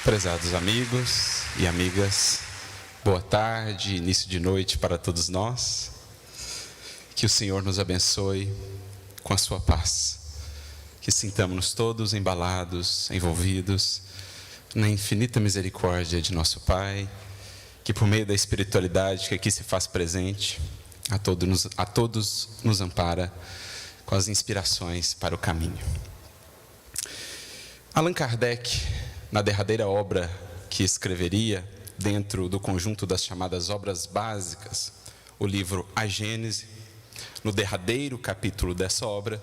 Prezados amigos e amigas, boa tarde, início de noite para todos nós. Que o Senhor nos abençoe com a sua paz. Que sintamos-nos todos embalados, envolvidos na infinita misericórdia de nosso Pai, que por meio da espiritualidade que aqui se faz presente, a todos nos ampara com as inspirações para o caminho. Allan Kardec, na derradeira obra que escreveria dentro do conjunto das chamadas obras básicas, o livro A Gênese, no derradeiro capítulo dessa obra,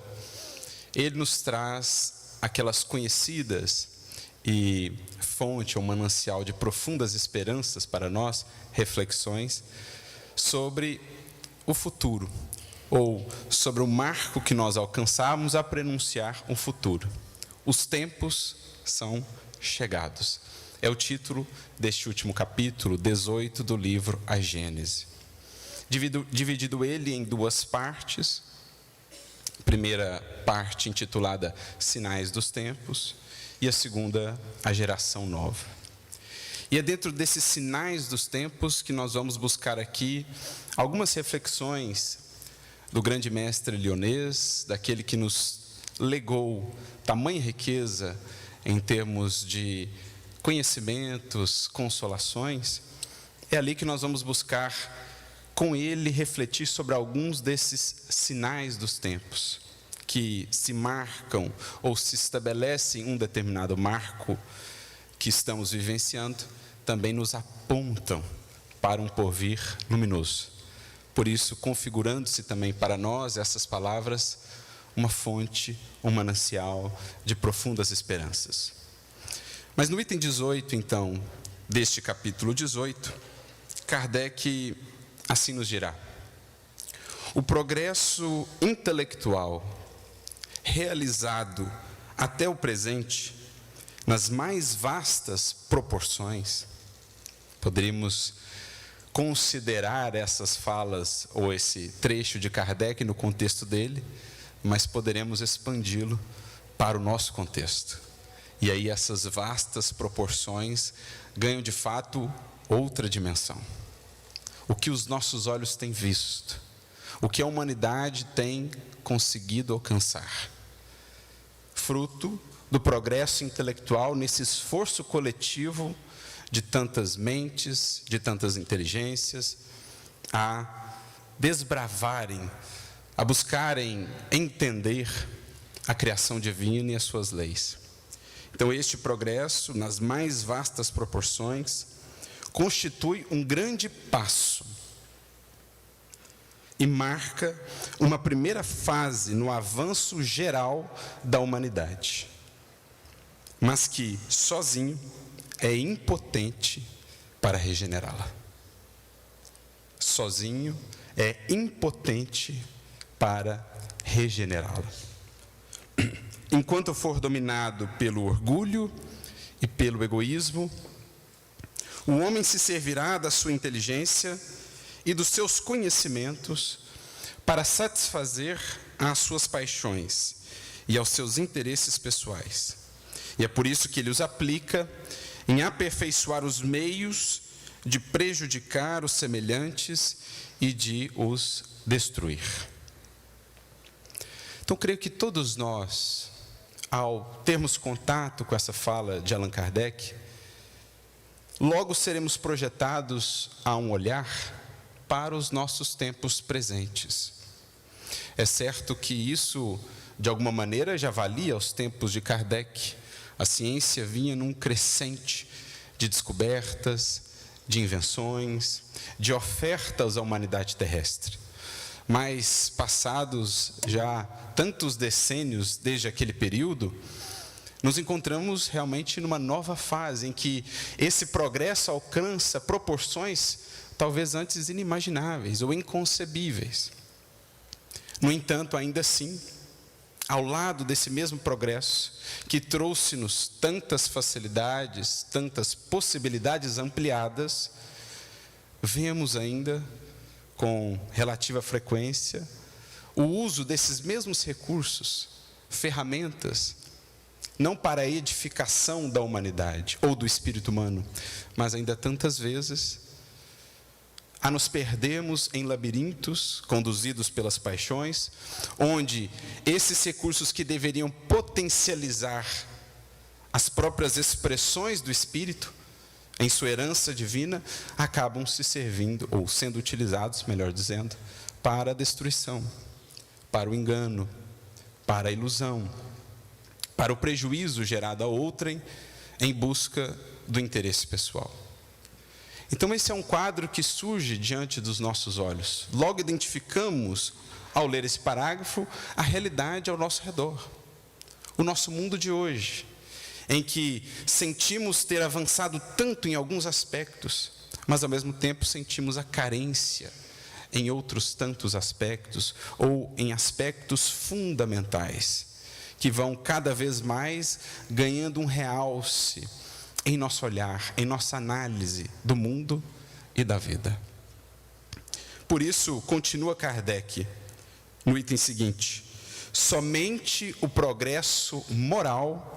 ele nos traz aquelas conhecidas e fonte ou manancial de profundas esperanças para nós, reflexões sobre o futuro, ou sobre o marco que nós alcançamos a prenunciar um futuro. Os tempos são chegados. É o título deste último capítulo, 18 do livro A Gênese. Dividido ele em duas partes. Primeira parte intitulada Sinais dos Tempos e a segunda, a Geração Nova. E é dentro desses sinais dos tempos que nós vamos buscar aqui algumas reflexões do grande mestre lyonês, daquele que nos legou tamanha riqueza em termos de conhecimentos, consolações. É ali que nós vamos buscar com ele refletir sobre alguns desses sinais dos tempos que se marcam ou se estabelecem um determinado marco que estamos vivenciando, também nos apontam para um porvir luminoso. Por isso, configurando-se também para nós essas palavras uma fonte, um manancial de profundas esperanças. Mas no item 18, então, deste capítulo 18, Kardec assim nos dirá: o progresso intelectual realizado até o presente, nas mais vastas proporções, poderíamos considerar essas falas ou esse trecho de Kardec no contexto dele, mas poderemos expandi-lo para o nosso contexto. E aí essas vastas proporções ganham de fato outra dimensão. O que os nossos olhos têm visto, o que a humanidade tem conseguido alcançar, fruto do progresso intelectual nesse esforço coletivo de tantas mentes, de tantas inteligências, a desbravarem, a buscarem entender a criação divina e as suas leis. Então, este progresso, nas mais vastas proporções, constitui um grande passo e marca uma primeira fase no avanço geral da humanidade, mas que, sozinho, é impotente para regenerá-la. Sozinho é impotente para regenerá-la. Enquanto for dominado pelo orgulho e pelo egoísmo, o homem se servirá da sua inteligência e dos seus conhecimentos para satisfazer às suas paixões e aos seus interesses pessoais. E é por isso que ele os aplica em aperfeiçoar os meios de prejudicar os semelhantes e de os destruir. Então, creio que todos nós, ao termos contato com essa fala de Allan Kardec, logo seremos projetados a um olhar para os nossos tempos presentes. É certo que isso, de alguma maneira, já valia aos tempos de Kardec. A ciência vinha num crescente de descobertas, de invenções, de ofertas à humanidade terrestre. Mas, passados já tantos decênios desde aquele período, nos encontramos realmente numa nova fase em que esse progresso alcança proporções talvez antes inimagináveis ou inconcebíveis. No entanto, ainda assim, ao lado desse mesmo progresso, que trouxe-nos tantas facilidades, tantas possibilidades ampliadas, vemos ainda, com relativa frequência, o uso desses mesmos recursos, ferramentas, não para a edificação da humanidade ou do espírito humano, mas ainda tantas vezes a nos perdermos em labirintos conduzidos pelas paixões, onde esses recursos que deveriam potencializar as próprias expressões do espírito em sua herança divina, acabam se servindo, ou sendo utilizados, melhor dizendo, para a destruição, para o engano, para a ilusão, para o prejuízo gerado a outrem em busca do interesse pessoal. Então esse é um quadro que surge diante dos nossos olhos. Logo identificamos, ao ler esse parágrafo, a realidade ao nosso redor. O nosso mundo de hoje, em que sentimos ter avançado tanto em alguns aspectos, mas ao mesmo tempo sentimos a carência em outros tantos aspectos, ou em aspectos fundamentais, que vão cada vez mais ganhando um realce em nosso olhar, em nossa análise do mundo e da vida. Por isso, continua Kardec no item seguinte: somente o progresso moral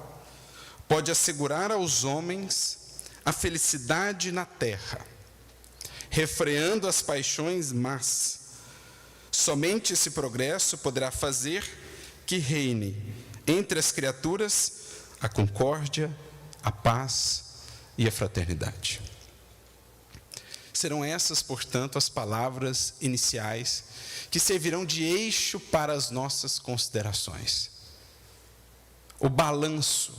pode assegurar aos homens a felicidade na terra, refreando as paixões más. Somente esse progresso poderá fazer que reine entre as criaturas a concórdia, a paz e a fraternidade. Serão essas, portanto, as palavras iniciais que servirão de eixo para as nossas considerações. O balanço,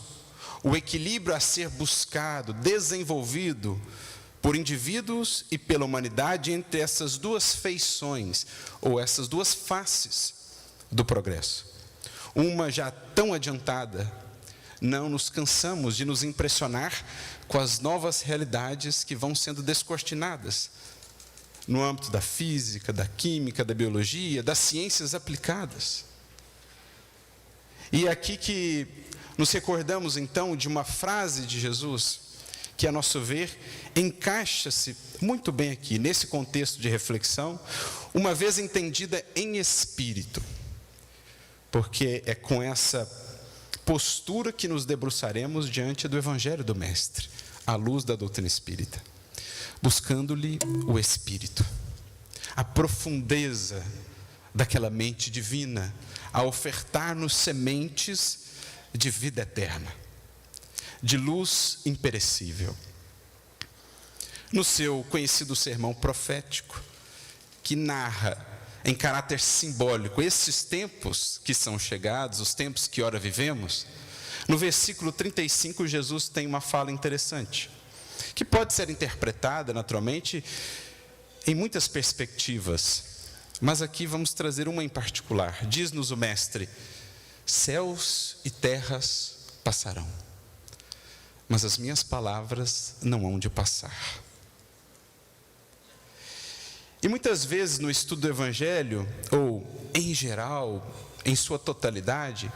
o equilíbrio a ser buscado, desenvolvido por indivíduos e pela humanidade entre essas duas feições, ou essas duas faces do progresso. Uma já tão adiantada, não nos cansamos de nos impressionar com as novas realidades que vão sendo descortinadas no âmbito da física, da química, da biologia, das ciências aplicadas. E é aqui que nos recordamos então de uma frase de Jesus que, a nosso ver, encaixa-se muito bem aqui, nesse contexto de reflexão, uma vez entendida em espírito, porque é com essa postura que nos debruçaremos diante do Evangelho do Mestre, à luz da doutrina espírita, buscando-lhe o Espírito, a profundeza daquela mente divina, a ofertar-nos sementes de vida eterna, de luz imperecível. No seu conhecido sermão profético, que narra em caráter simbólico esses tempos que são chegados, os tempos que ora vivemos, no versículo 35, Jesus tem uma fala interessante, que pode ser interpretada, naturalmente, em muitas perspectivas, mas aqui vamos trazer uma em particular. Diz-nos o Mestre: céus e terras passarão, mas as minhas palavras não hão de passar. E muitas vezes no estudo do Evangelho, ou em geral, em sua totalidade,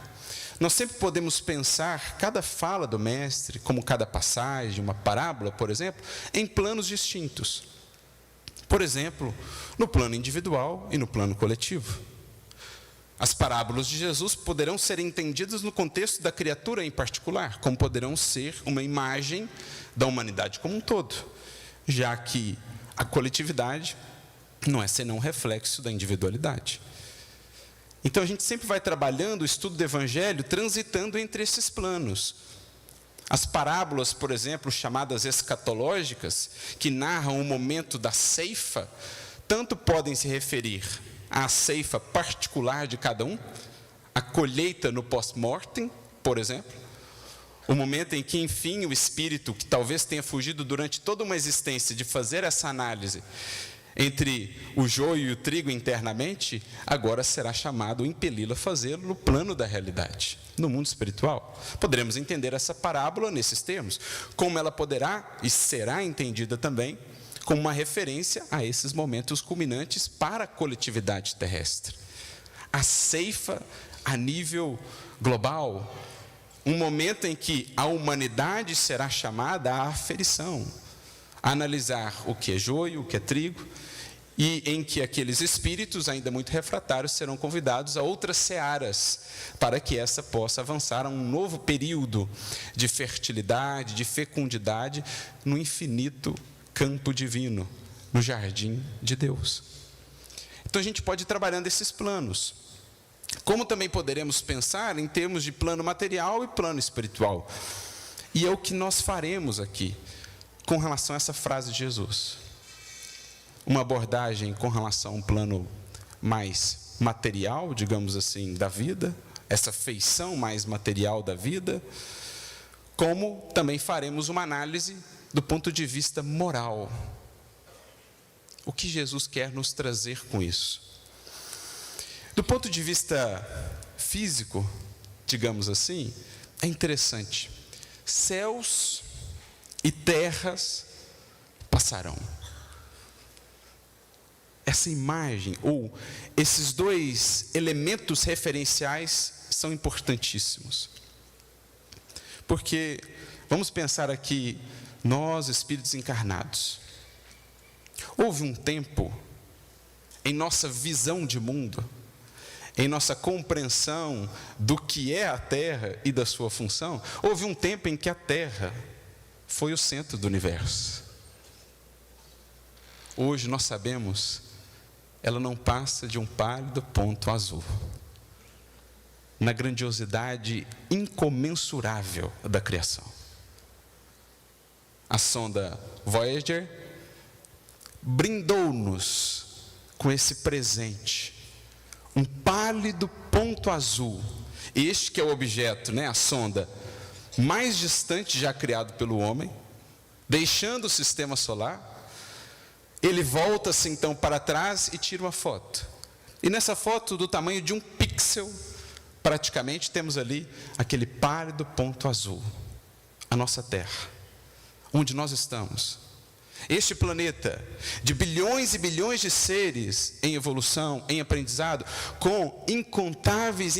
nós sempre podemos pensar cada fala do Mestre, como cada passagem, uma parábola, por exemplo, em planos distintos. Por exemplo, no plano individual e no plano coletivo. As parábolas de Jesus poderão ser entendidas no contexto da criatura em particular, como poderão ser uma imagem da humanidade como um todo, já que a coletividade não é senão um reflexo da individualidade. Então a gente sempre vai trabalhando o estudo do Evangelho transitando entre esses planos. As parábolas, por exemplo, chamadas escatológicas, que narram o momento da ceifa, tanto podem se referir à ceifa particular de cada um, a colheita no pós-mortem, por exemplo, o momento em que, enfim, o espírito, que talvez tenha fugido durante toda uma existência de fazer essa análise entre o joio e o trigo internamente, agora será chamado, impeli-lo a fazê-lo no plano da realidade, no mundo espiritual. Poderemos entender essa parábola nesses termos, como ela poderá e será entendida também como uma referência a esses momentos culminantes para a coletividade terrestre. A ceifa a nível global, um momento em que a humanidade será chamada à aferição, a analisar o que é joio, o que é trigo, e em que aqueles espíritos ainda muito refratários serão convidados a outras searas, para que essa possa avançar a um novo período de fertilidade, de fecundidade, no infinito campo divino, no jardim de Deus. Então a gente pode ir trabalhando esses planos. Como também poderemos pensar em termos de plano material e plano espiritual. E é o que nós faremos aqui, com relação a essa frase de Jesus. Uma abordagem com relação a um plano mais material, digamos assim, da vida, essa feição mais material da vida, como também faremos uma análise do ponto de vista moral. O que Jesus quer nos trazer com isso? Do ponto de vista físico, digamos assim, é interessante. Céus e terras passarão. Essa imagem, ou esses dois elementos referenciais são importantíssimos. Porque, vamos pensar aqui, nós, espíritos encarnados, houve um tempo, em nossa visão de mundo, em nossa compreensão do que é a Terra e da sua função, houve um tempo em que a Terra foi o centro do universo. Hoje nós sabemos, ela não passa de um pálido ponto azul, na grandiosidade incomensurável da criação. A sonda Voyager brindou-nos com esse presente, um pálido ponto azul. Este que é o objeto, a sonda mais distante já criado pelo homem, deixando o sistema solar. Ele volta-se então para trás e tira uma foto. E nessa foto, do tamanho de um pixel, praticamente temos ali aquele pálido ponto azul, a nossa Terra, onde nós estamos. Este planeta, de bilhões e bilhões de seres em evolução, em aprendizado, com incontáveis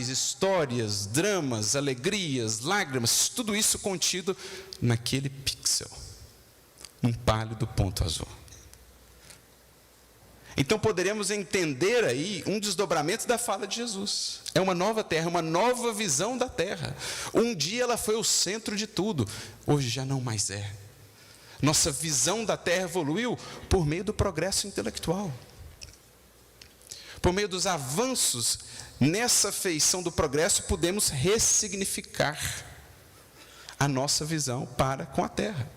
histórias, dramas, alegrias, lágrimas, tudo isso contido naquele pixel, um pálido ponto azul. Então poderemos entender aí um desdobramento da fala de Jesus. É uma nova terra, uma nova visão da terra. Um dia ela foi o centro de tudo, hoje já não mais é. Nossa visão da terra evoluiu por meio do progresso intelectual, por meio dos avanços. Nessa feição do progresso podemos ressignificar a nossa visão para com a terra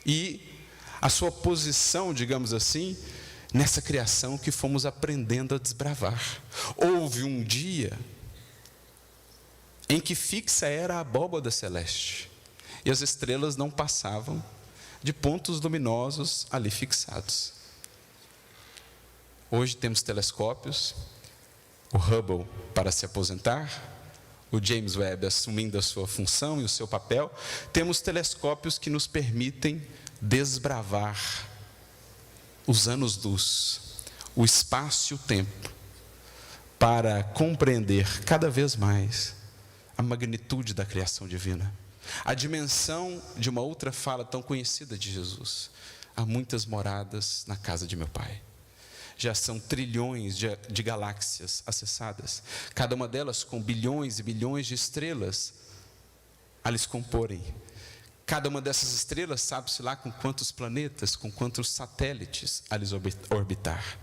e a sua posição, digamos assim, nessa criação que fomos aprendendo a desbravar. Houve um dia em que fixa era a abóbada celeste e as estrelas não passavam de pontos luminosos ali fixados. Hoje temos telescópios, o Hubble para se aposentar, o James Webb assumindo a sua função e o seu papel. Temos telescópios que nos permitem desbravar os anos-luz, o espaço e o tempo, para compreender cada vez mais a magnitude da criação divina, a dimensão de uma outra fala tão conhecida de Jesus: há muitas moradas na casa de meu Pai. Já são trilhões de galáxias acessadas, cada uma delas com bilhões e bilhões de estrelas a lhes comporem. Cada uma dessas estrelas, sabe-se lá com quantos planetas, com quantos satélites a lhes orbitar.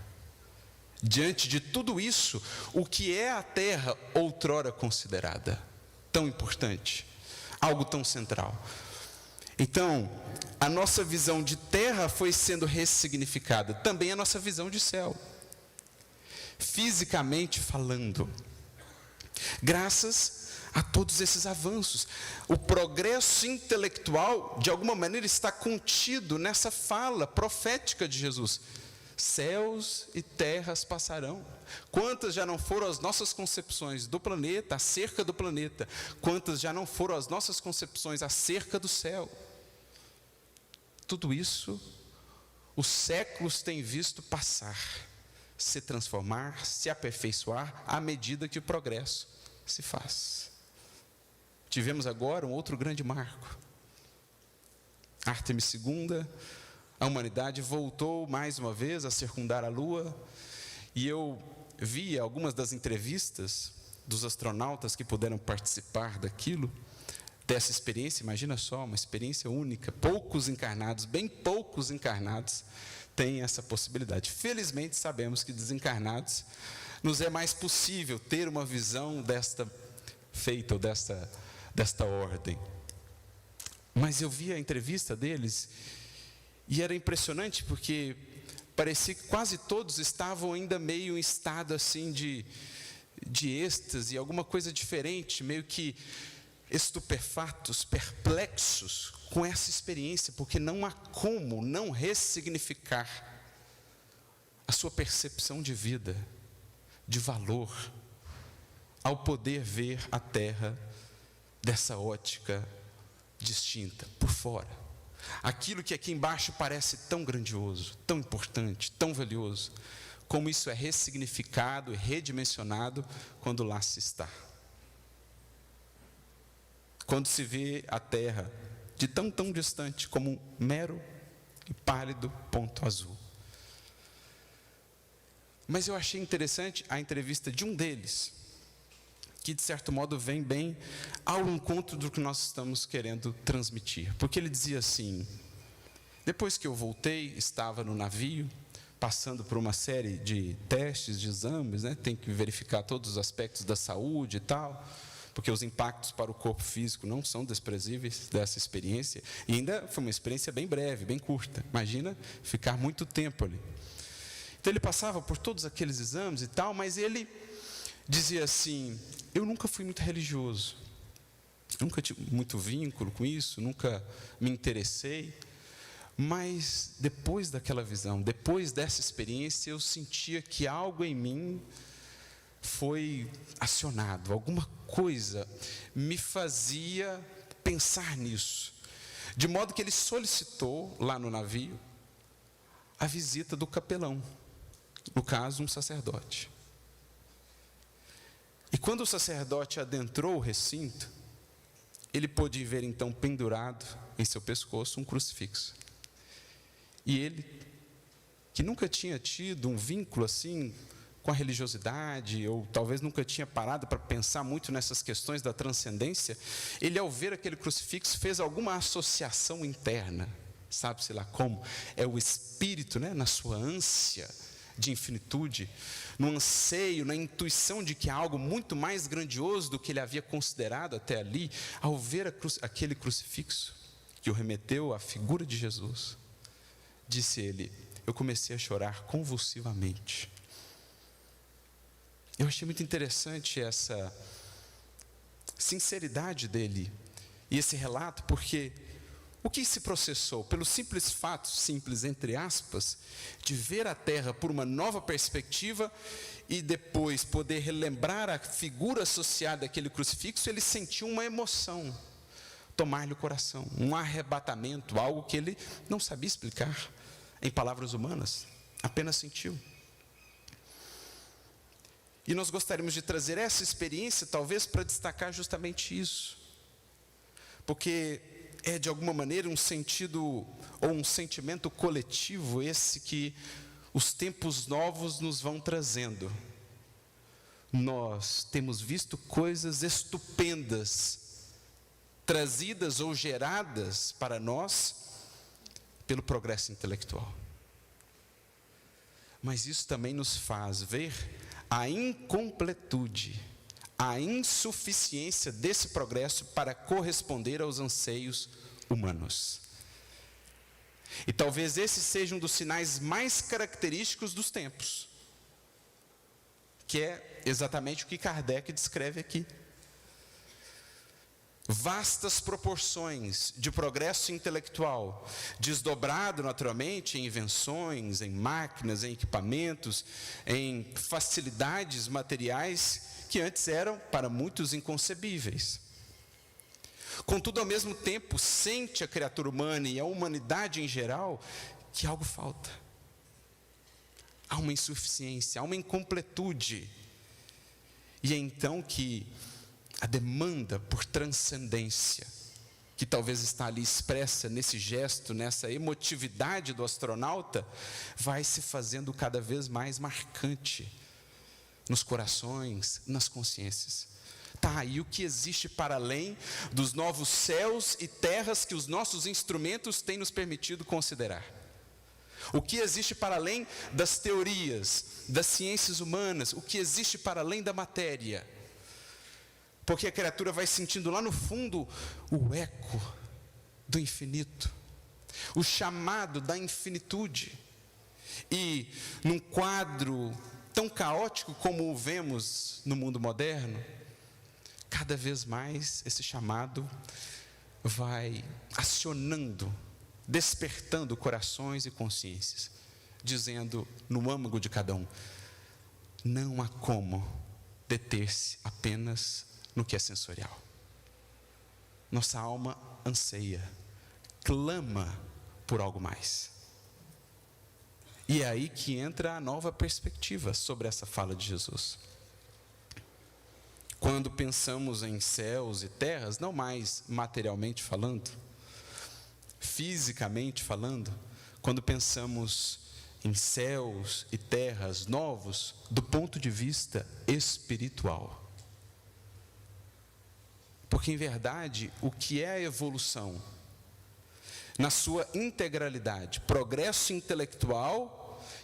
Diante de tudo isso, o que é a Terra outrora considerada tão importante, algo tão central? Então, a nossa visão de terra foi sendo ressignificada, também a nossa visão de céu, fisicamente falando, graças a todos esses avanços. O progresso intelectual, de alguma maneira, está contido nessa fala profética de Jesus: céus e terras passarão. Quantas já não foram as nossas concepções do planeta, acerca do planeta? Quantas já não foram as nossas concepções acerca do céu? Tudo isso, os séculos têm visto passar, se transformar, se aperfeiçoar, à medida que o progresso se faz. Tivemos agora um outro grande marco. Ártemis II, a humanidade voltou mais uma vez a circundar a Lua, e eu vi algumas das entrevistas dos astronautas que puderam participar dessa experiência. Imagina só, uma experiência única. Poucos encarnados, bem poucos encarnados, têm essa possibilidade. Felizmente sabemos que desencarnados nos é mais possível ter uma visão desta feita, ou desta ordem. Mas eu vi a entrevista deles e era impressionante, porque parecia que quase todos estavam ainda meio em estado assim de êxtase, alguma coisa diferente, meio que estupefatos, perplexos com essa experiência, porque não há como não ressignificar a sua percepção de vida, de valor, ao poder ver a Terra dessa ótica distinta, por fora. Aquilo que aqui embaixo parece tão grandioso, tão importante, tão valioso, como isso é ressignificado e redimensionado quando lá se está. Quando se vê a Terra de tão distante como um mero e pálido ponto azul. Mas eu achei interessante a entrevista de um deles, que de certo modo vem bem ao encontro do que nós estamos querendo transmitir. Porque ele dizia assim: depois que eu voltei, estava no navio, passando por uma série de testes, de exames, tem que verificar todos os aspectos da saúde e tal, porque os impactos para o corpo físico não são desprezíveis dessa experiência, e ainda foi uma experiência bem breve, bem curta. Imagina ficar muito tempo ali. Então ele passava por todos aqueles exames e tal, mas ele dizia assim: eu nunca fui muito religioso, nunca tive muito vínculo com isso, nunca me interessei, mas depois daquela visão, depois dessa experiência, eu sentia que algo em mim foi acionado, alguma coisa me fazia pensar nisso, de modo que ele solicitou lá no navio a visita do capelão, no caso um sacerdote. E quando o sacerdote adentrou o recinto, ele pôde ver então pendurado em seu pescoço um crucifixo. E ele, que nunca tinha tido um vínculo assim com a religiosidade, ou talvez nunca tinha parado para pensar muito nessas questões da transcendência, ele, ao ver aquele crucifixo, fez alguma associação interna, sabe-se lá como, é o espírito, na sua ânsia de infinitude, no anseio, na intuição de que há algo muito mais grandioso do que ele havia considerado até ali. Ao ver aquele crucifixo que o remeteu à figura de Jesus, disse ele: eu comecei a chorar convulsivamente. Eu achei muito interessante essa sinceridade dele e esse relato, porque o que se processou? Pelo simples fato, simples entre aspas, de ver a Terra por uma nova perspectiva e depois poder relembrar a figura associada àquele crucifixo, ele sentiu uma emoção tomar-lhe o coração, um arrebatamento, algo que ele não sabia explicar em palavras humanas, apenas sentiu. E nós gostaríamos de trazer essa experiência, talvez, para destacar justamente isso, porque é de alguma maneira um sentido ou um sentimento coletivo esse que os tempos novos nos vão trazendo. Nós temos visto coisas estupendas trazidas ou geradas para nós pelo progresso intelectual. Mas isso também nos faz ver a incompletude, a insuficiência desse progresso para corresponder aos anseios humanos. E talvez esse seja um dos sinais mais característicos dos tempos, que é exatamente o que Kardec descreve aqui. Vastas proporções de progresso intelectual, desdobrado naturalmente em invenções, em máquinas, em equipamentos, em facilidades materiais que antes eram para muitos inconcebíveis. Contudo, ao mesmo tempo, sente a criatura humana e a humanidade em geral que algo falta. Há uma insuficiência, há uma incompletude. E é então que a demanda por transcendência que talvez está ali expressa nesse gesto, nessa emotividade do astronauta, vai se fazendo cada vez mais marcante nos corações, nas consciências. Tá, e o que existe para além dos novos céus e terras que os nossos instrumentos têm nos permitido considerar? O que existe para além das teorias, das ciências humanas? O que existe para além da matéria? Porque a criatura vai sentindo lá no fundo o eco do infinito, o chamado da infinitude. E num quadro tão caótico como o vemos no mundo moderno, cada vez mais esse chamado vai acionando, despertando corações e consciências, dizendo no âmago de cada um: não há como deter-se apenas no que é sensorial. Nossa alma anseia, clama por algo mais. E é aí que entra a nova perspectiva sobre essa fala de Jesus. Quando pensamos em céus e terras, não mais materialmente falando, fisicamente falando, quando pensamos em céus e terras novos, do ponto de vista espiritual. Porque, em verdade, o que é a evolução? Na sua integralidade, progresso intelectual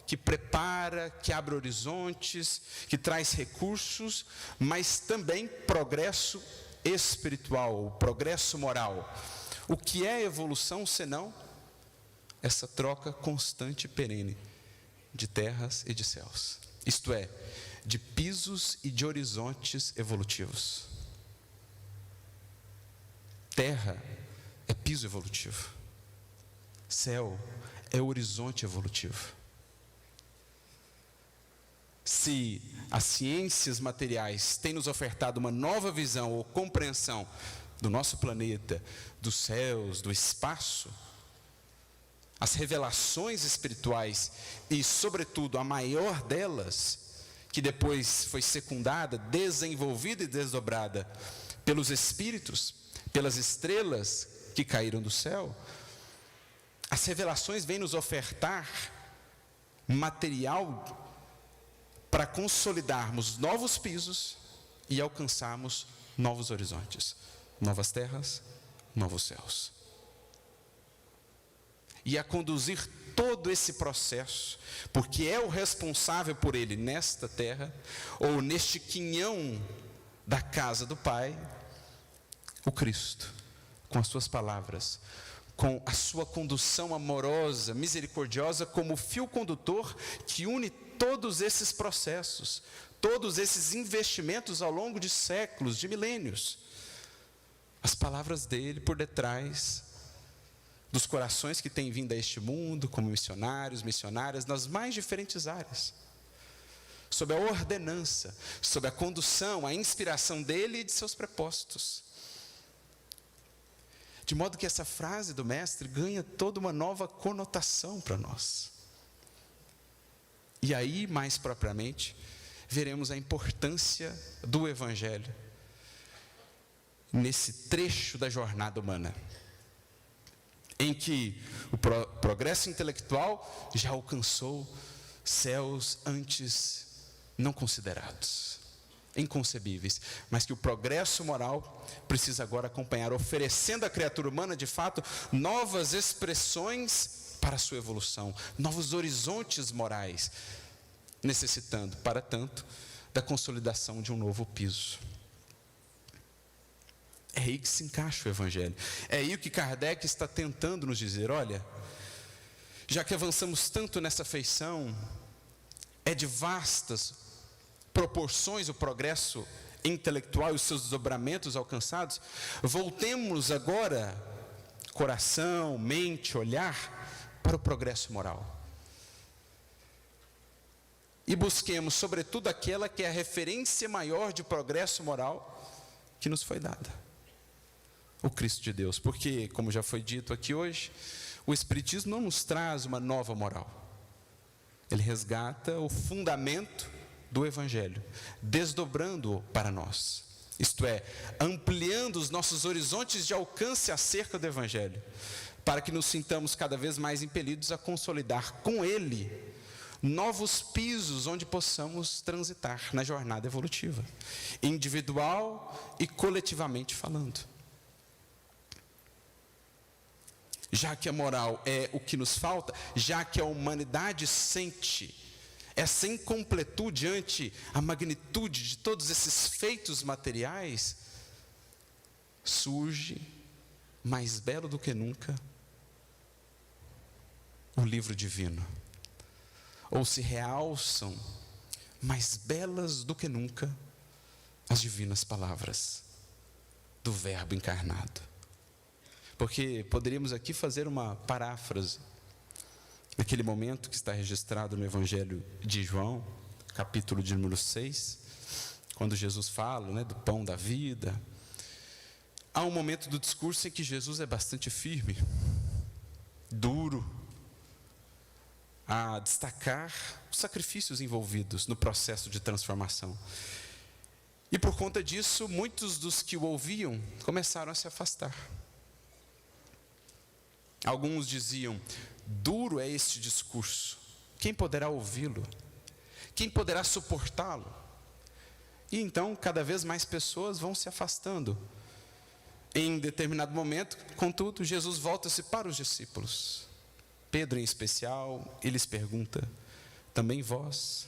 que prepara, que abre horizontes, que traz recursos, mas também progresso espiritual, progresso moral. O que é evolução senão essa troca constante e perene de terras e de céus? Isto é, de pisos e de horizontes evolutivos. Terra é piso evolutivo. Céu é horizonte evolutivo. Se as ciências materiais têm nos ofertado uma nova visão ou compreensão do nosso planeta, dos céus, do espaço, as revelações espirituais e, sobretudo, a maior delas, que depois foi secundada, desenvolvida e desdobrada pelos espíritos, pelas estrelas que caíram do céu, as revelações vêm nos ofertar material para consolidarmos novos pisos e alcançarmos novos horizontes, novas terras, novos céus. E a conduzir todo esse processo, porque é o responsável por ele nesta terra, ou neste quinhão da casa do Pai, o Cristo, com as suas palavras, com a sua condução amorosa, misericordiosa, como fio condutor que une todos esses processos, todos esses investimentos ao longo de séculos, de milênios. As palavras dele por detrás dos corações que têm vindo a este mundo, como missionários, missionárias, nas mais diferentes áreas. Sob a ordenança, sob a condução, a inspiração dele e de seus propósitos. De modo que essa frase do mestre ganha toda uma nova conotação para nós. E aí, mais propriamente, veremos a importância do Evangelho nesse trecho da jornada humana, em que o progresso intelectual já alcançou céus antes não considerados, inconcebíveis, mas que o progresso moral precisa agora acompanhar, oferecendo à criatura humana, de fato, novas expressões para a sua evolução, novos horizontes morais, necessitando, para tanto, da consolidação de um novo piso. É aí que se encaixa o Evangelho. É aí o que Kardec está tentando nos dizer: olha, já que avançamos tanto nessa feição, é de vastas proporções o progresso intelectual e os seus desdobramentos alcançados, voltemos agora, coração, mente, olhar, para o progresso moral. E busquemos, sobretudo, aquela que é a referência maior de progresso moral que nos foi dada: o Cristo de Deus. Porque, como já foi dito aqui hoje, o Espiritismo não nos traz uma nova moral. Ele resgata o fundamento do Evangelho, desdobrando-o para nós. Isto é, ampliando os nossos horizontes de alcance acerca do Evangelho, para que nos sintamos cada vez mais impelidos a consolidar com ele novos pisos onde possamos transitar na jornada evolutiva, individual e coletivamente falando. Já que a moral é o que nos falta, já que a humanidade sente essa incompletude ante a magnitude de todos esses feitos materiais, surge, mais belo do que nunca, o livro divino. Ou se realçam, mais belas do que nunca, as divinas palavras do Verbo encarnado. Porque poderíamos aqui fazer uma paráfrase naquele momento que está registrado no Evangelho de João, capítulo de número 6, quando Jesus fala, do pão da vida. Há um momento do discurso em que Jesus é bastante firme, duro, a destacar os sacrifícios envolvidos no processo de transformação. E por conta disso, muitos dos que o ouviam começaram a se afastar. Alguns diziam: duro é este discurso, quem poderá ouvi-lo? Quem poderá suportá-lo? E então, cada vez mais pessoas vão se afastando. Em determinado momento, contudo, Jesus volta-se para os discípulos, Pedro em especial, e lhes pergunta: também vós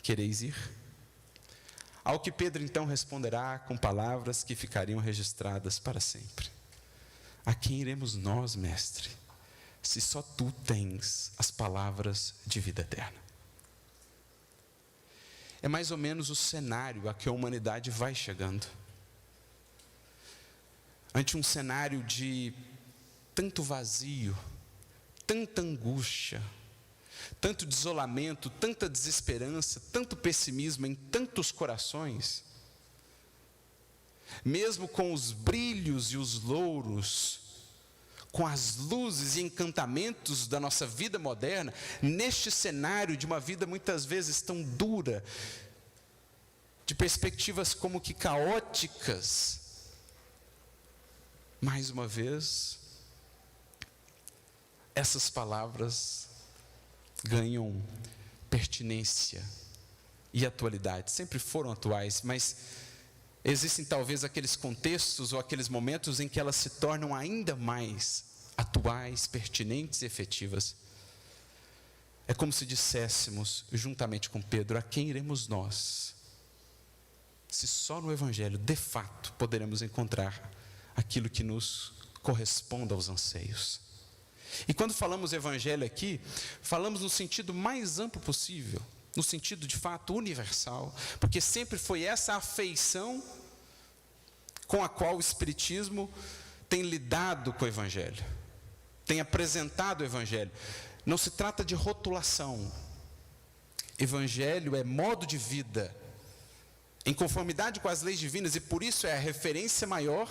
quereis ir? Ao que Pedro então responderá com palavras que ficariam registradas para sempre: a quem iremos nós, mestre, se só tu tens as palavras de vida eterna? É mais ou menos o cenário a que a humanidade vai chegando. Ante um cenário de tanto vazio, tanta angústia, tanto desolamento, tanta desesperança, tanto pessimismo em tantos corações, mesmo com os brilhos e os louros, com as luzes e encantamentos da nossa vida moderna, neste cenário de uma vida muitas vezes tão dura, de perspectivas como que caóticas, mais uma vez, essas palavras ganham pertinência e atualidade. Sempre foram atuais, mas existem talvez aqueles contextos ou aqueles momentos em que elas se tornam ainda mais atuais, pertinentes e efetivas. É como se disséssemos, juntamente com Pedro: a quem iremos nós, se só no Evangelho, de fato, poderemos encontrar aquilo que nos corresponde aos anseios? E quando falamos Evangelho aqui, falamos no sentido mais amplo possível, no sentido de fato universal, porque sempre foi essa a afeição com a qual o Espiritismo tem lidado com o Evangelho, tem apresentado o Evangelho. Não se trata de rotulação. Evangelho é modo de vida, em conformidade com as leis divinas, e por isso é a referência maior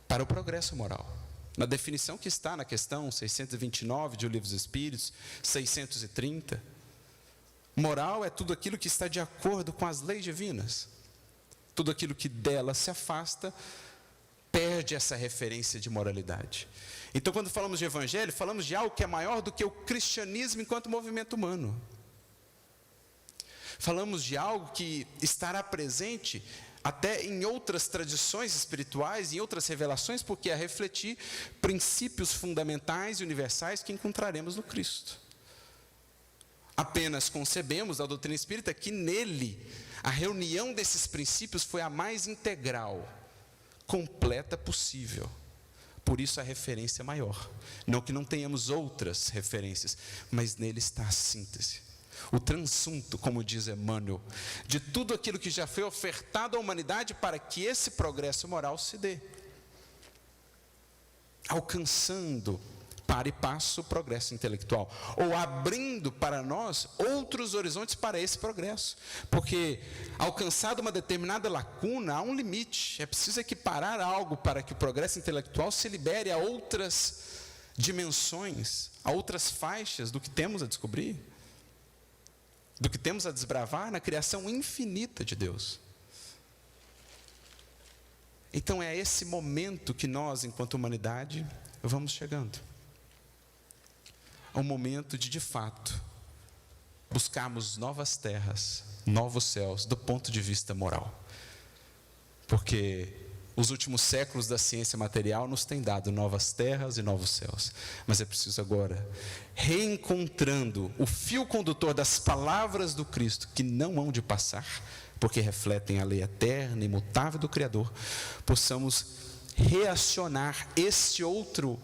para o progresso moral. Na definição que está na questão 629 de O Livro dos Espíritos, 630, moral é tudo aquilo que está de acordo com as leis divinas. Tudo aquilo que dela se afasta, perde essa referência de moralidade. Então, quando falamos de Evangelho, falamos de algo que é maior do que o cristianismo enquanto movimento humano. Falamos de algo que estará presente até em outras tradições espirituais, em outras revelações, porque é refletir princípios fundamentais e universais que encontraremos no Cristo. Apenas concebemos a doutrina espírita que nele a reunião desses princípios foi a mais integral, completa possível. Por isso a referência é maior. Não que não tenhamos outras referências, mas nele está a síntese, o transunto, como diz Emmanuel, de tudo aquilo que já foi ofertado à humanidade para que esse progresso moral se dê, alcançando para e passo o progresso intelectual, ou abrindo para nós outros horizontes para esse progresso, porque alcançada uma determinada lacuna, há um limite. É preciso equiparar algo para que o progresso intelectual se libere a outras dimensões, a outras faixas do que temos a descobrir, do que temos a desbravar na criação infinita de Deus. Então é esse momento que nós, enquanto humanidade, vamos chegando. É um momento de fato, buscarmos novas terras, novos céus, do ponto de vista moral. Porque os últimos séculos da ciência material nos têm dado novas terras e novos céus. Mas é preciso agora, reencontrando o fio condutor das palavras do Cristo, que não hão de passar, porque refletem a lei eterna e imutável do Criador, possamos reacionar este outro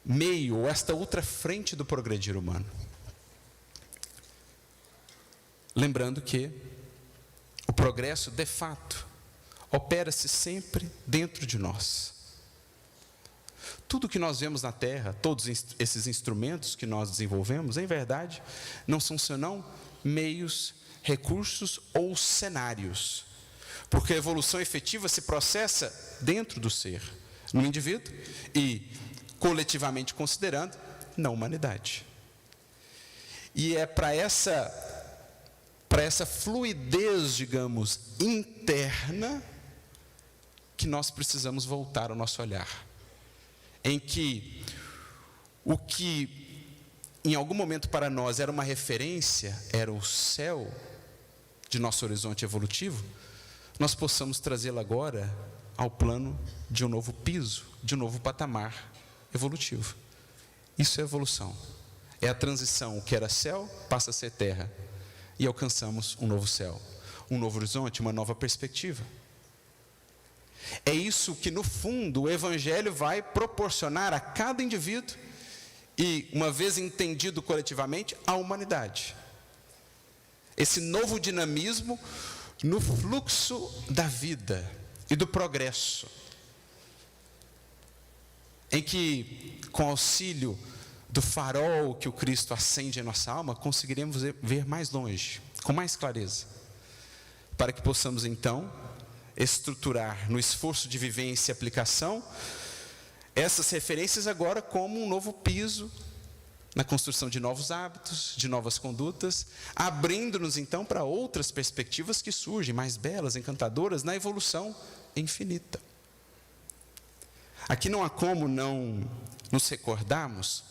meio, esta outra frente do progredir humano. Lembrando que o progresso, de fato, opera-se sempre dentro de nós. Tudo que nós vemos na Terra, todos esses instrumentos que nós desenvolvemos, em verdade, não são senão meios, recursos ou cenários. Porque a evolução efetiva se processa dentro do ser, no indivíduo e, coletivamente considerando, na humanidade. E é para essa fluidez, digamos, interna, que nós precisamos voltar o nosso olhar. Em que o que em algum momento para nós era uma referência, era o céu de nosso horizonte evolutivo, nós possamos trazê-lo agora ao plano de um novo piso, de um novo patamar evolutivo. Isso é evolução. É a transição, o que era céu passa a ser terra. E alcançamos um novo céu, um novo horizonte, uma nova perspectiva. É isso que, no fundo, o Evangelho vai proporcionar a cada indivíduo e, uma vez entendido coletivamente, à humanidade. Esse novo dinamismo no fluxo da vida e do progresso, em que, com auxílio do farol que o Cristo acende em nossa alma, conseguiremos ver mais longe, com mais clareza, para que possamos então estruturar no esforço de vivência e aplicação essas referências agora como um novo piso na construção de novos hábitos, de novas condutas, abrindo-nos então para outras perspectivas que surgem, mais belas, encantadoras, na evolução infinita. Aqui não há como não nos recordarmos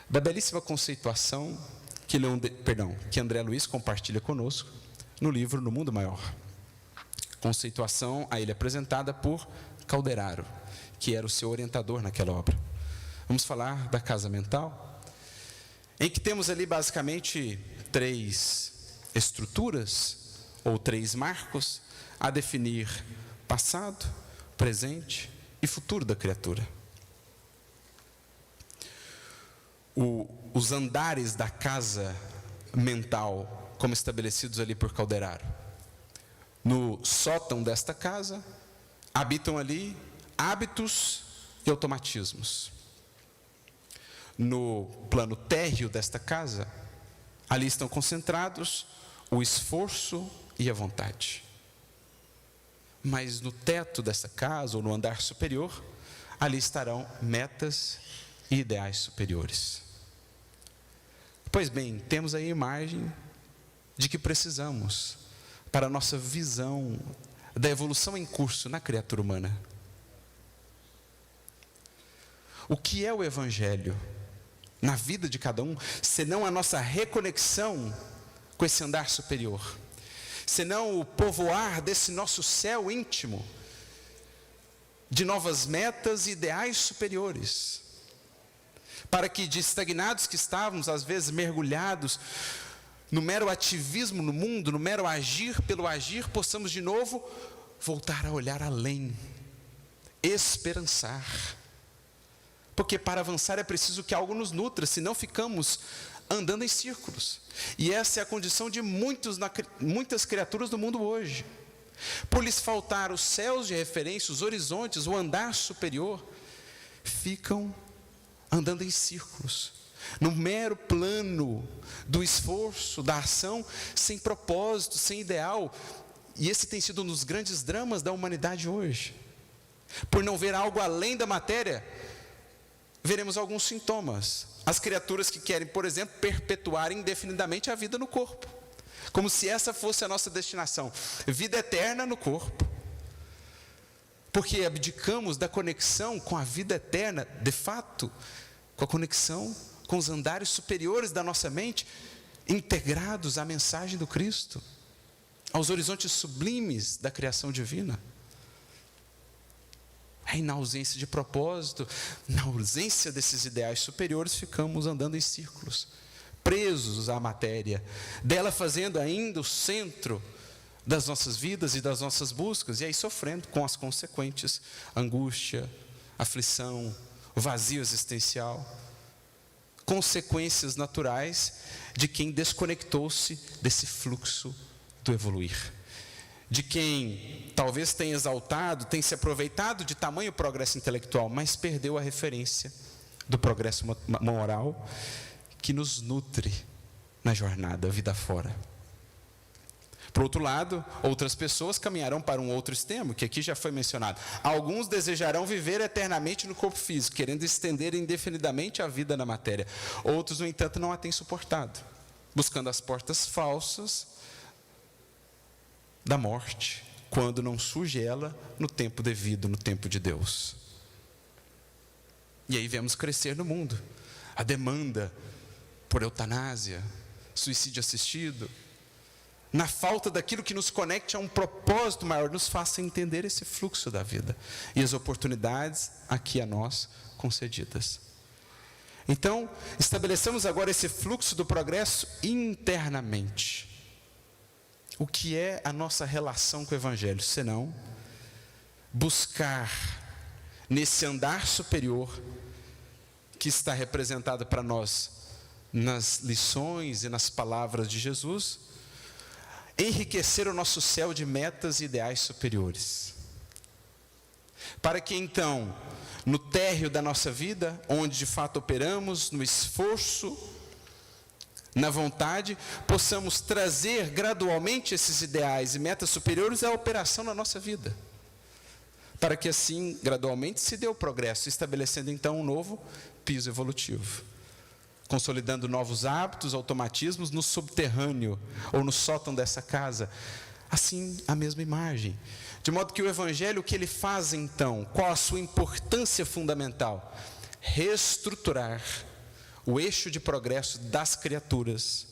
da belíssima conceituação que André Luiz compartilha conosco no livro No Mundo Maior. Conceituação a ele apresentada por Calderaro, que era o seu orientador naquela obra. Vamos falar da casa mental, em que temos ali basicamente 3 estruturas, ou 3 marcos, a definir passado, presente e futuro da criatura. Os andares da casa mental, como estabelecidos ali por Calderaro. No sótão desta casa, habitam ali hábitos e automatismos. No plano térreo desta casa, ali estão concentrados o esforço e a vontade. Mas no teto desta casa, ou no andar superior, ali estarão metas e ideais superiores. Pois bem, temos aí a imagem de que precisamos para a nossa visão da evolução em curso na criatura humana. O que é o Evangelho na vida de cada um, senão a nossa reconexão com esse andar superior, senão o povoar desse nosso céu íntimo de novas metas e ideais superiores, para que de estagnados que estávamos, às vezes mergulhados no mero ativismo no mundo, no mero agir pelo agir, possamos de novo voltar a olhar além, esperançar. Porque para avançar é preciso que algo nos nutra, senão ficamos andando em círculos. E essa é a condição de muitas criaturas do mundo hoje. Por lhes faltar os céus de referência, os horizontes, o andar superior, ficam andando em círculos, no mero plano do esforço, da ação, sem propósito, sem ideal. E esse tem sido um dos grandes dramas da humanidade hoje. Por não ver algo além da matéria, veremos alguns sintomas. As criaturas que querem, por exemplo, perpetuar indefinidamente a vida no corpo, como se essa fosse a nossa destinação, vida eterna no corpo. Porque abdicamos da conexão com a vida eterna, de fato, com a conexão com os andares superiores da nossa mente, integrados à mensagem do Cristo, aos horizontes sublimes da criação divina. Aí, na ausência de propósito, na ausência desses ideais superiores, ficamos andando em círculos, presos à matéria, dela fazendo ainda o centro das nossas vidas e das nossas buscas, e aí sofrendo com as consequentes angústia, aflição, vazio existencial, consequências naturais de quem desconectou-se desse fluxo do evoluir, de quem talvez tenha exaltado, tenha se aproveitado de tamanho progresso intelectual, mas perdeu a referência do progresso moral que nos nutre na jornada, vida fora. Por outro lado, outras pessoas caminharão para um outro extremo, que aqui já foi mencionado. Alguns desejarão viver eternamente no corpo físico, querendo estender indefinidamente a vida na matéria. Outros, no entanto, não a têm suportado, buscando as portas falsas da morte, quando não surge ela no tempo devido, no tempo de Deus. E aí vemos crescer no mundo a demanda por eutanásia, suicídio assistido, na falta daquilo que nos conecte a um propósito maior, nos faça entender esse fluxo da vida e as oportunidades aqui a nós concedidas. Então, estabelecemos agora esse fluxo do progresso internamente. O que é a nossa relação com o Evangelho, senão buscar nesse andar superior que está representado para nós nas lições e nas palavras de Jesus, enriquecer o nosso céu de metas e ideais superiores, para que então, no térreo da nossa vida, onde de fato operamos, no esforço, na vontade, possamos trazer gradualmente esses ideais e metas superiores à operação na nossa vida, para que assim, gradualmente, se dê o progresso, estabelecendo então um novo piso evolutivo, consolidando novos hábitos, automatismos no subterrâneo ou no sótão dessa casa. Assim, a mesma imagem. De modo que o Evangelho, o que ele faz então? Qual a sua importância fundamental? Reestruturar o eixo de progresso das criaturas,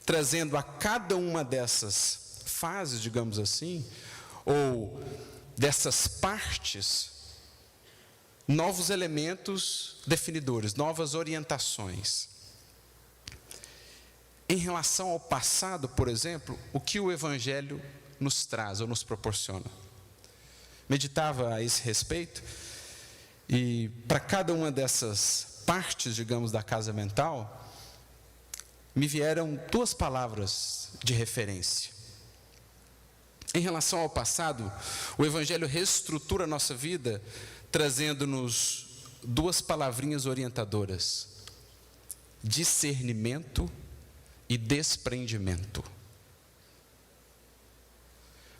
trazendo a cada uma dessas fases, digamos assim, ou dessas partes, novos elementos definidores, novas orientações. Em relação ao passado, por exemplo, o que o Evangelho nos traz ou nos proporciona? Meditava a esse respeito, e para cada uma dessas partes, digamos, da casa mental, me vieram duas palavras de referência. Em relação ao passado, o Evangelho reestrutura a nossa vida, trazendo-nos duas palavrinhas orientadoras: discernimento e desprendimento.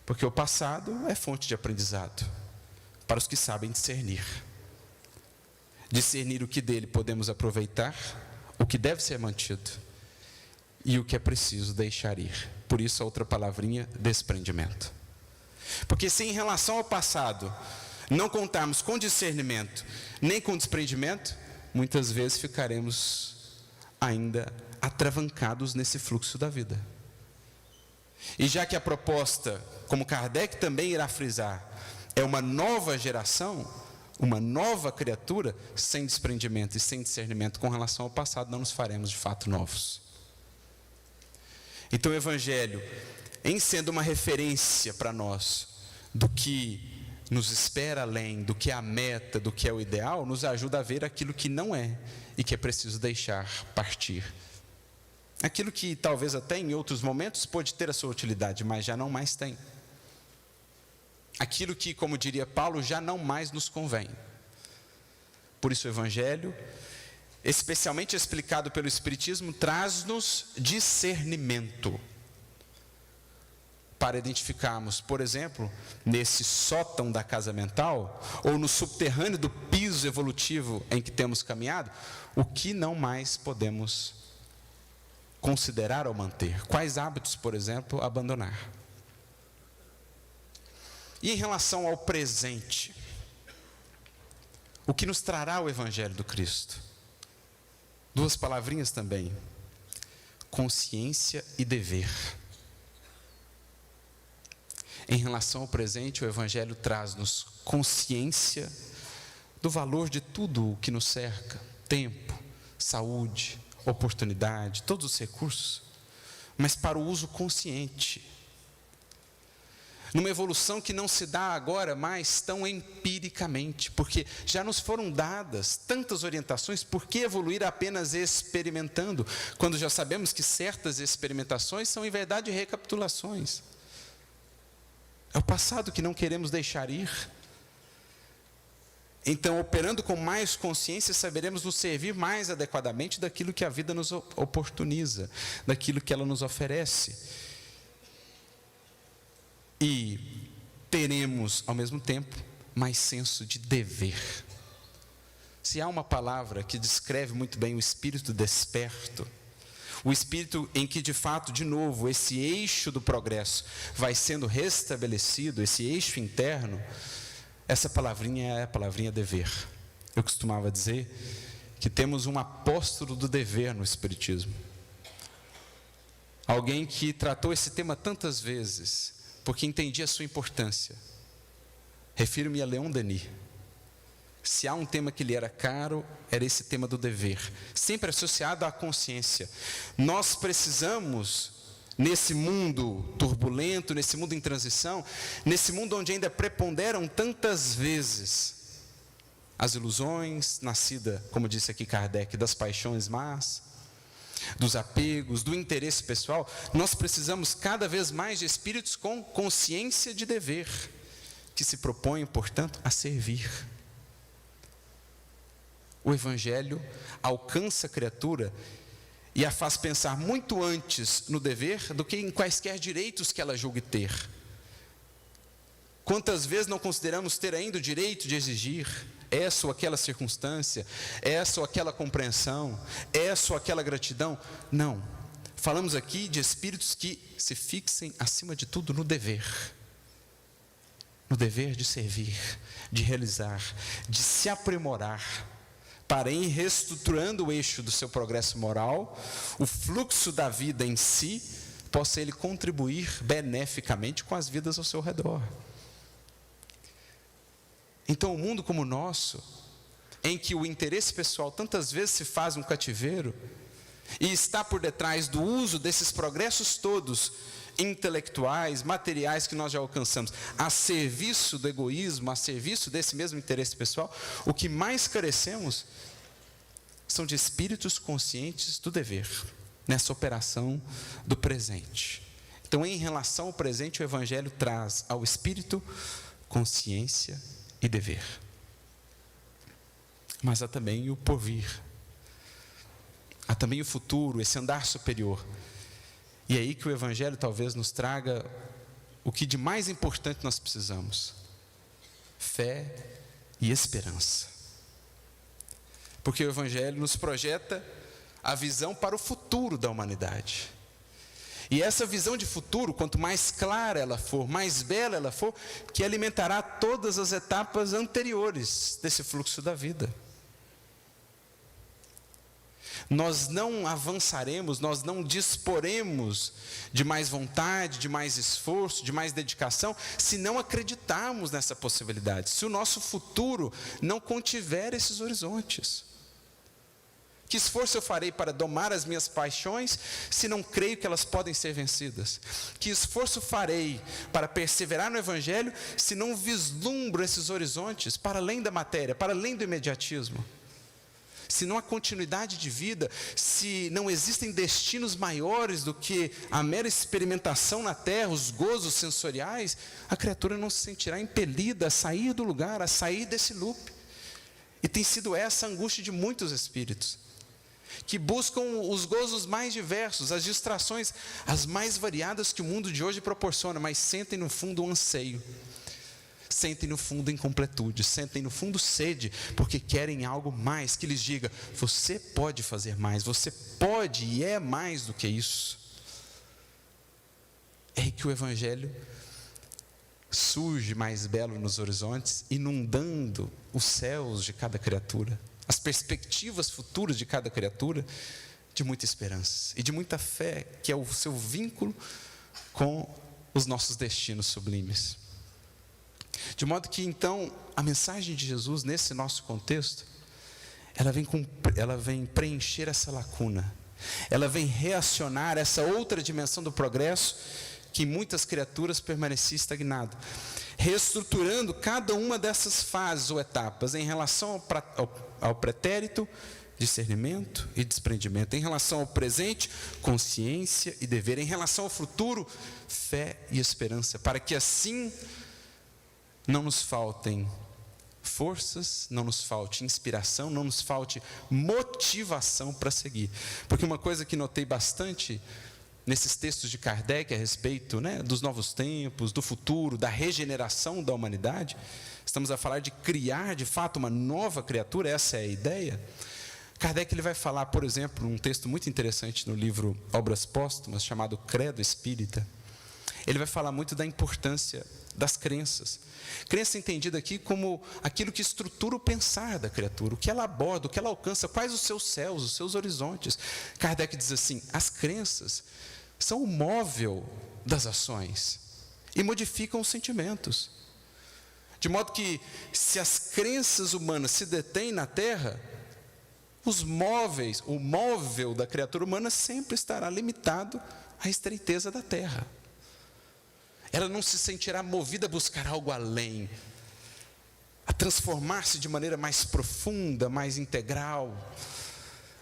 Porque o passado é fonte de aprendizado para os que sabem discernir. Discernir o que dele podemos aproveitar, o que deve ser mantido e o que é preciso deixar ir. Por isso a outra palavrinha, desprendimento. Porque se em relação ao passado não contarmos com discernimento, nem com desprendimento, muitas vezes ficaremos ainda atravancados nesse fluxo da vida. E já que a proposta, como Kardec também irá frisar, é uma nova geração, uma nova criatura, sem desprendimento e sem discernimento com relação ao passado, não nos faremos de fato novos. Então o Evangelho, em sendo uma referência para nós do que nos espera além, do que é a meta, do que é o ideal, nos ajuda a ver aquilo que não é e que é preciso deixar partir. Aquilo que talvez até em outros momentos pode ter a sua utilidade, mas já não mais tem. Aquilo que, como diria Paulo, já não mais nos convém. Por isso o Evangelho, especialmente explicado pelo Espiritismo, traz-nos discernimento, para identificarmos, por exemplo, nesse sótão da casa mental, ou no subterrâneo do piso evolutivo em que temos caminhado, o que não mais podemos considerar ou manter. Quais hábitos, por exemplo, abandonar. E em relação ao presente, o que nos trará o Evangelho do Cristo? Duas palavrinhas também: consciência e dever. Em relação ao presente, o Evangelho traz-nos consciência do valor de tudo o que nos cerca: tempo, saúde, oportunidade, todos os recursos, mas para o uso consciente. Numa evolução que não se dá agora mais tão empiricamente, porque já nos foram dadas tantas orientações. Por que evoluir apenas experimentando, quando já sabemos que certas experimentações são em verdade recapitulações? É o passado que não queremos deixar ir. Então, operando com mais consciência, saberemos nos servir mais adequadamente daquilo que a vida nos oportuniza, daquilo que ela nos oferece. E teremos, ao mesmo tempo, mais senso de dever. Se há uma palavra que descreve muito bem o espírito desperto, o espírito em que, de fato, de novo, esse eixo do progresso vai sendo restabelecido, esse eixo interno, essa palavrinha é a palavrinha dever. Eu costumava dizer que temos um apóstolo do dever no Espiritismo. Alguém que tratou esse tema tantas vezes, porque entendia a sua importância. Refiro-me a Leon Denis. Se há um tema que lhe era caro, era esse tema do dever, sempre associado à consciência. Nós precisamos, nesse mundo turbulento, nesse mundo em transição, nesse mundo onde ainda preponderam tantas vezes as ilusões, nascida, como disse aqui Kardec, das paixões más, dos apegos, do interesse pessoal, nós precisamos cada vez mais de espíritos com consciência de dever, que se propõem, portanto, a servir. O Evangelho alcança a criatura e a faz pensar muito antes no dever do que em quaisquer direitos que ela julgue ter. Quantas vezes não consideramos ter ainda o direito de exigir essa ou aquela circunstância, essa ou aquela compreensão, essa ou aquela gratidão? Não. Falamos aqui de espíritos que se fixem, acima de tudo, no dever. No dever de servir, de realizar, de se aprimorar, para ir reestruturando o eixo do seu progresso moral, o fluxo da vida em si, possa ele contribuir beneficamente com as vidas ao seu redor. Então, um mundo como o nosso, em que o interesse pessoal tantas vezes se faz um cativeiro, e está por detrás do uso desses progressos todos, intelectuais, materiais que nós já alcançamos, a serviço do egoísmo, a serviço desse mesmo interesse pessoal, o que mais carecemos são de espíritos conscientes do dever, nessa operação do presente. Então, em relação ao presente, o Evangelho traz ao espírito consciência e dever. Mas há também o porvir, há também o futuro, esse andar superior. E é aí que o Evangelho talvez nos traga o que de mais importante nós precisamos: fé e esperança. Porque o Evangelho nos projeta a visão para o futuro da humanidade. E essa visão de futuro, quanto mais clara ela for, mais bela ela for, que alimentará todas as etapas anteriores desse fluxo da vida. Nós não avançaremos, nós não disporemos de mais vontade, de mais esforço, de mais dedicação, se não acreditarmos nessa possibilidade, se o nosso futuro não contiver esses horizontes. Que esforço eu farei para domar as minhas paixões, se não creio que elas podem ser vencidas? Que esforço farei para perseverar no Evangelho, se não vislumbro esses horizontes para além da matéria, para além do imediatismo? Se não há continuidade de vida, se não existem destinos maiores do que a mera experimentação na terra, os gozos sensoriais, a criatura não se sentirá impelida a sair do lugar, a sair desse loop. E tem sido essa a angústia de muitos espíritos, que buscam os gozos mais diversos, as distrações as mais variadas que o mundo de hoje proporciona, mas sentem no fundo um anseio, sentem no fundo incompletude, sentem no fundo sede, porque querem algo mais, que lhes diga: você pode fazer mais, você pode e é mais do que isso. É aí que o Evangelho surge mais belo nos horizontes, inundando os céus de cada criatura, as perspectivas futuras de cada criatura, de muita esperança e de muita fé, que é o seu vínculo com os nossos destinos sublimes. De modo que, então, a mensagem de Jesus, nesse nosso contexto, ela vem preencher essa lacuna, ela vem reacionar essa outra dimensão do progresso, que em muitas criaturas permanecia estagnado, reestruturando cada uma dessas fases ou etapas, em relação ao pretérito, discernimento e desprendimento, em relação ao presente, consciência e dever, em relação ao futuro, fé e esperança, para que assim não nos faltem forças, não nos falte inspiração, não nos falte motivação para seguir. Porque uma coisa que notei bastante nesses textos de Kardec a respeito, dos novos tempos, do futuro, da regeneração da humanidade, estamos a falar de criar de fato uma nova criatura, essa é a ideia. Kardec ele vai falar, por exemplo, num texto muito interessante no livro Obras Póstumas, chamado Credo Espírita. Ele vai falar muito da importância das crenças. Crença entendida aqui como aquilo que estrutura o pensar da criatura, o que ela aborda, o que ela alcança, quais os seus céus, os seus horizontes. Kardec diz assim: as crenças são o móvel das ações e modificam os sentimentos. De modo que, se as crenças humanas se detêm na Terra, o móvel da criatura humana sempre estará limitado à estreiteza da Terra. Ela não se sentirá movida a buscar algo além, a transformar-se de maneira mais profunda, mais integral.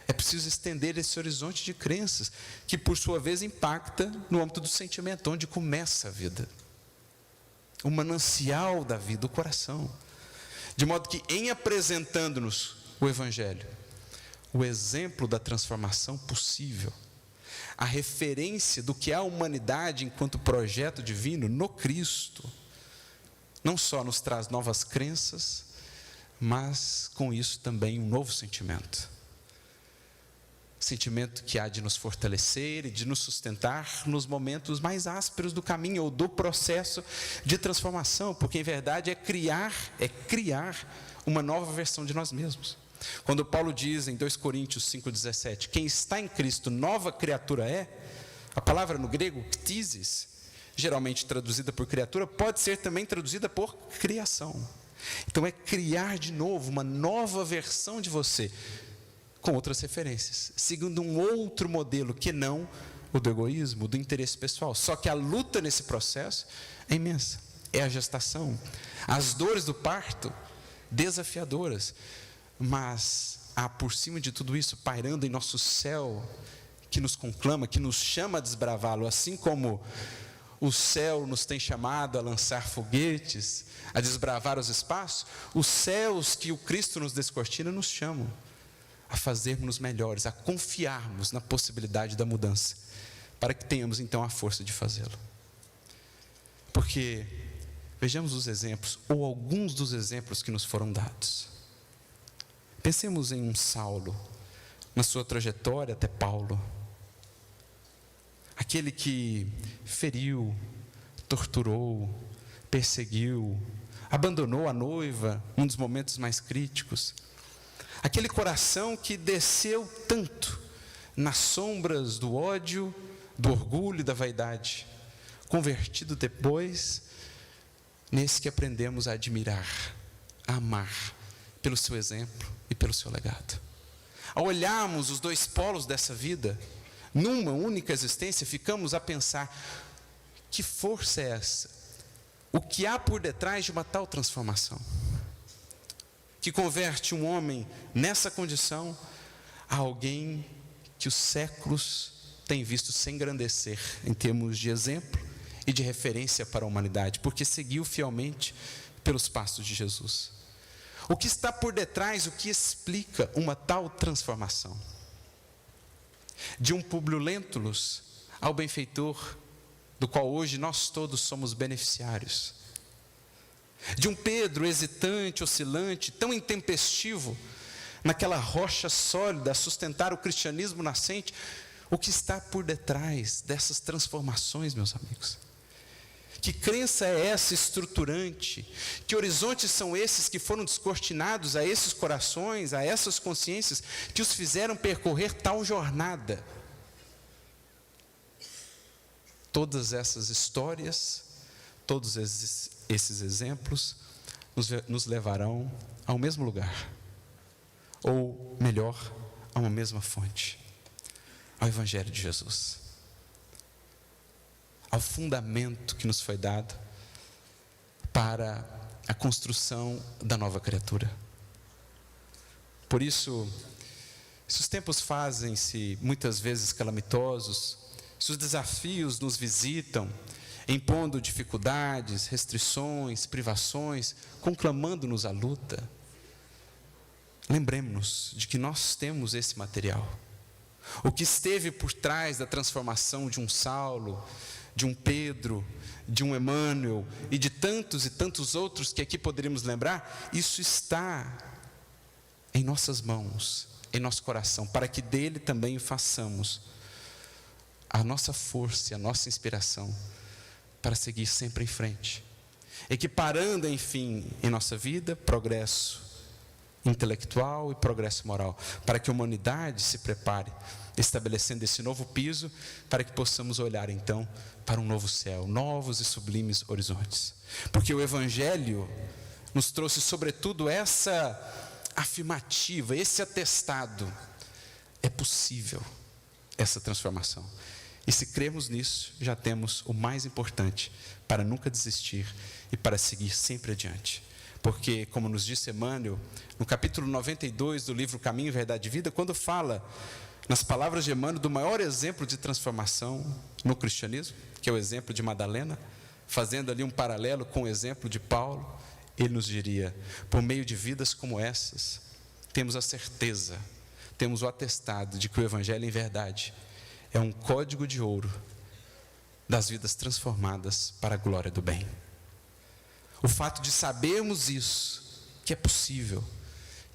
É preciso estender esse horizonte de crenças, que por sua vez impacta no âmbito do sentimento, onde começa a vida, o manancial da vida, o coração. De modo que, em apresentando-nos o Evangelho, o exemplo da transformação possível, a referência do que é a humanidade enquanto projeto divino no Cristo, não só nos traz novas crenças, mas com isso também um novo sentimento. Sentimento que há de nos fortalecer e de nos sustentar nos momentos mais ásperos do caminho ou do processo de transformação, porque em verdade é criar uma nova versão de nós mesmos. Quando Paulo diz em 2 Coríntios 5,17, quem está em Cristo, nova criatura é, a palavra no grego, ktisis, geralmente traduzida por criatura, pode ser também traduzida por criação. Então é criar de novo uma nova versão de você, com outras referências, segundo um outro modelo que não o do egoísmo, do interesse pessoal. Só que a luta nesse processo é imensa, é a gestação, as dores do parto, desafiadoras, mas há por cima de tudo isso, pairando em nosso céu, que nos conclama, que nos chama a desbravá-lo, assim como o céu nos tem chamado a lançar foguetes, a desbravar os espaços, os céus que o Cristo nos descortina nos chamam a fazermos melhores, a confiarmos na possibilidade da mudança, para que tenhamos então a força de fazê-lo. Porque vejamos os exemplos, ou alguns dos exemplos que nos foram dados. Pensemos em um Saulo, na sua trajetória até Paulo. Aquele que feriu, torturou, perseguiu, abandonou a noiva, um dos momentos mais críticos. Aquele coração que desceu tanto nas sombras do ódio, do orgulho e da vaidade, convertido depois nesse que aprendemos a admirar, a amar, pelo seu exemplo e pelo seu legado. Ao olharmos os dois polos dessa vida, numa única existência, ficamos a pensar: que força é essa? O que há por detrás de uma tal transformação? Que converte um homem nessa condição a alguém que os séculos têm visto se engrandecer em termos de exemplo e de referência para a humanidade, porque seguiu fielmente pelos passos de Jesus. O que está por detrás, o que explica uma tal transformação? De um Públio Lentulus ao benfeitor, do qual hoje nós todos somos beneficiários. De um Pedro hesitante, oscilante, tão intempestivo, naquela rocha sólida a sustentar o cristianismo nascente. O que está por detrás dessas transformações, meus amigos? Que crença é essa estruturante? Que horizontes são esses que foram descortinados a esses corações, a essas consciências, que os fizeram percorrer tal jornada? Todas essas histórias, todos esses exemplos, nos levarão ao mesmo lugar, ou melhor, a uma mesma fonte, ao Evangelho de Jesus, ao fundamento que nos foi dado para a construção da nova criatura. Por isso, se os tempos fazem-se muitas vezes calamitosos, se os desafios nos visitam, impondo dificuldades, restrições, privações, conclamando-nos à luta, lembremos-nos de que nós temos esse material. O que esteve por trás da transformação de um Saulo, de um Pedro, de um Emmanuel e de tantos e tantos outros que aqui poderíamos lembrar, isso está em nossas mãos, em nosso coração, para que dele também façamos a nossa força e a nossa inspiração para seguir sempre em frente, equiparando, enfim, em nossa vida, progresso intelectual e progresso moral, para que a humanidade se prepare, estabelecendo esse novo piso, para que possamos olhar então para um novo céu, novos e sublimes horizontes. Porque o Evangelho nos trouxe sobretudo essa afirmativa, esse atestado: é possível essa transformação. E se cremos nisso, já temos o mais importante para nunca desistir e para seguir sempre adiante. Porque, como nos disse Emmanuel, no capítulo 92 do livro Caminho, Verdade e Vida, quando fala, nas palavras de Emmanuel, do maior exemplo de transformação no cristianismo, que é o exemplo de Madalena, fazendo ali um paralelo com o exemplo de Paulo, ele nos diria: por meio de vidas como essas, temos a certeza, temos o atestado de que o Evangelho, em verdade, é um código de ouro das vidas transformadas para a glória do bem. O fato de sabermos isso, que é possível,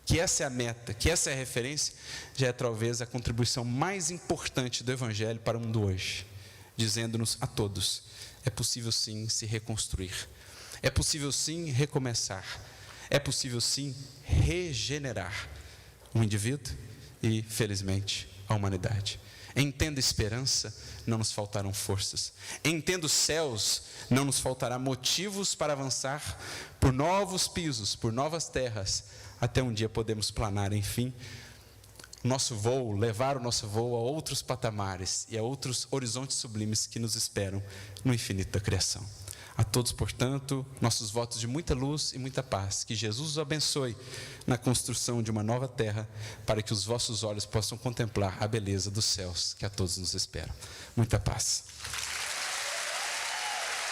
que essa é a meta, que essa é a referência, já é talvez a contribuição mais importante do Evangelho para o mundo hoje, dizendo-nos a todos: é possível sim se reconstruir, é possível sim recomeçar, é possível sim regenerar o indivíduo e, felizmente, a humanidade. Em tendo esperança, não nos faltarão forças. Em tendo céus, não nos faltará motivos para avançar por novos pisos, por novas terras, até um dia podemos planar, enfim, nosso voo, levar o nosso voo a outros patamares e a outros horizontes sublimes que nos esperam no infinito da criação. A todos, portanto, nossos votos de muita luz e muita paz. Que Jesus os abençoe na construção de uma nova terra, para que os vossos olhos possam contemplar a beleza dos céus que a todos nos esperam. Muita paz.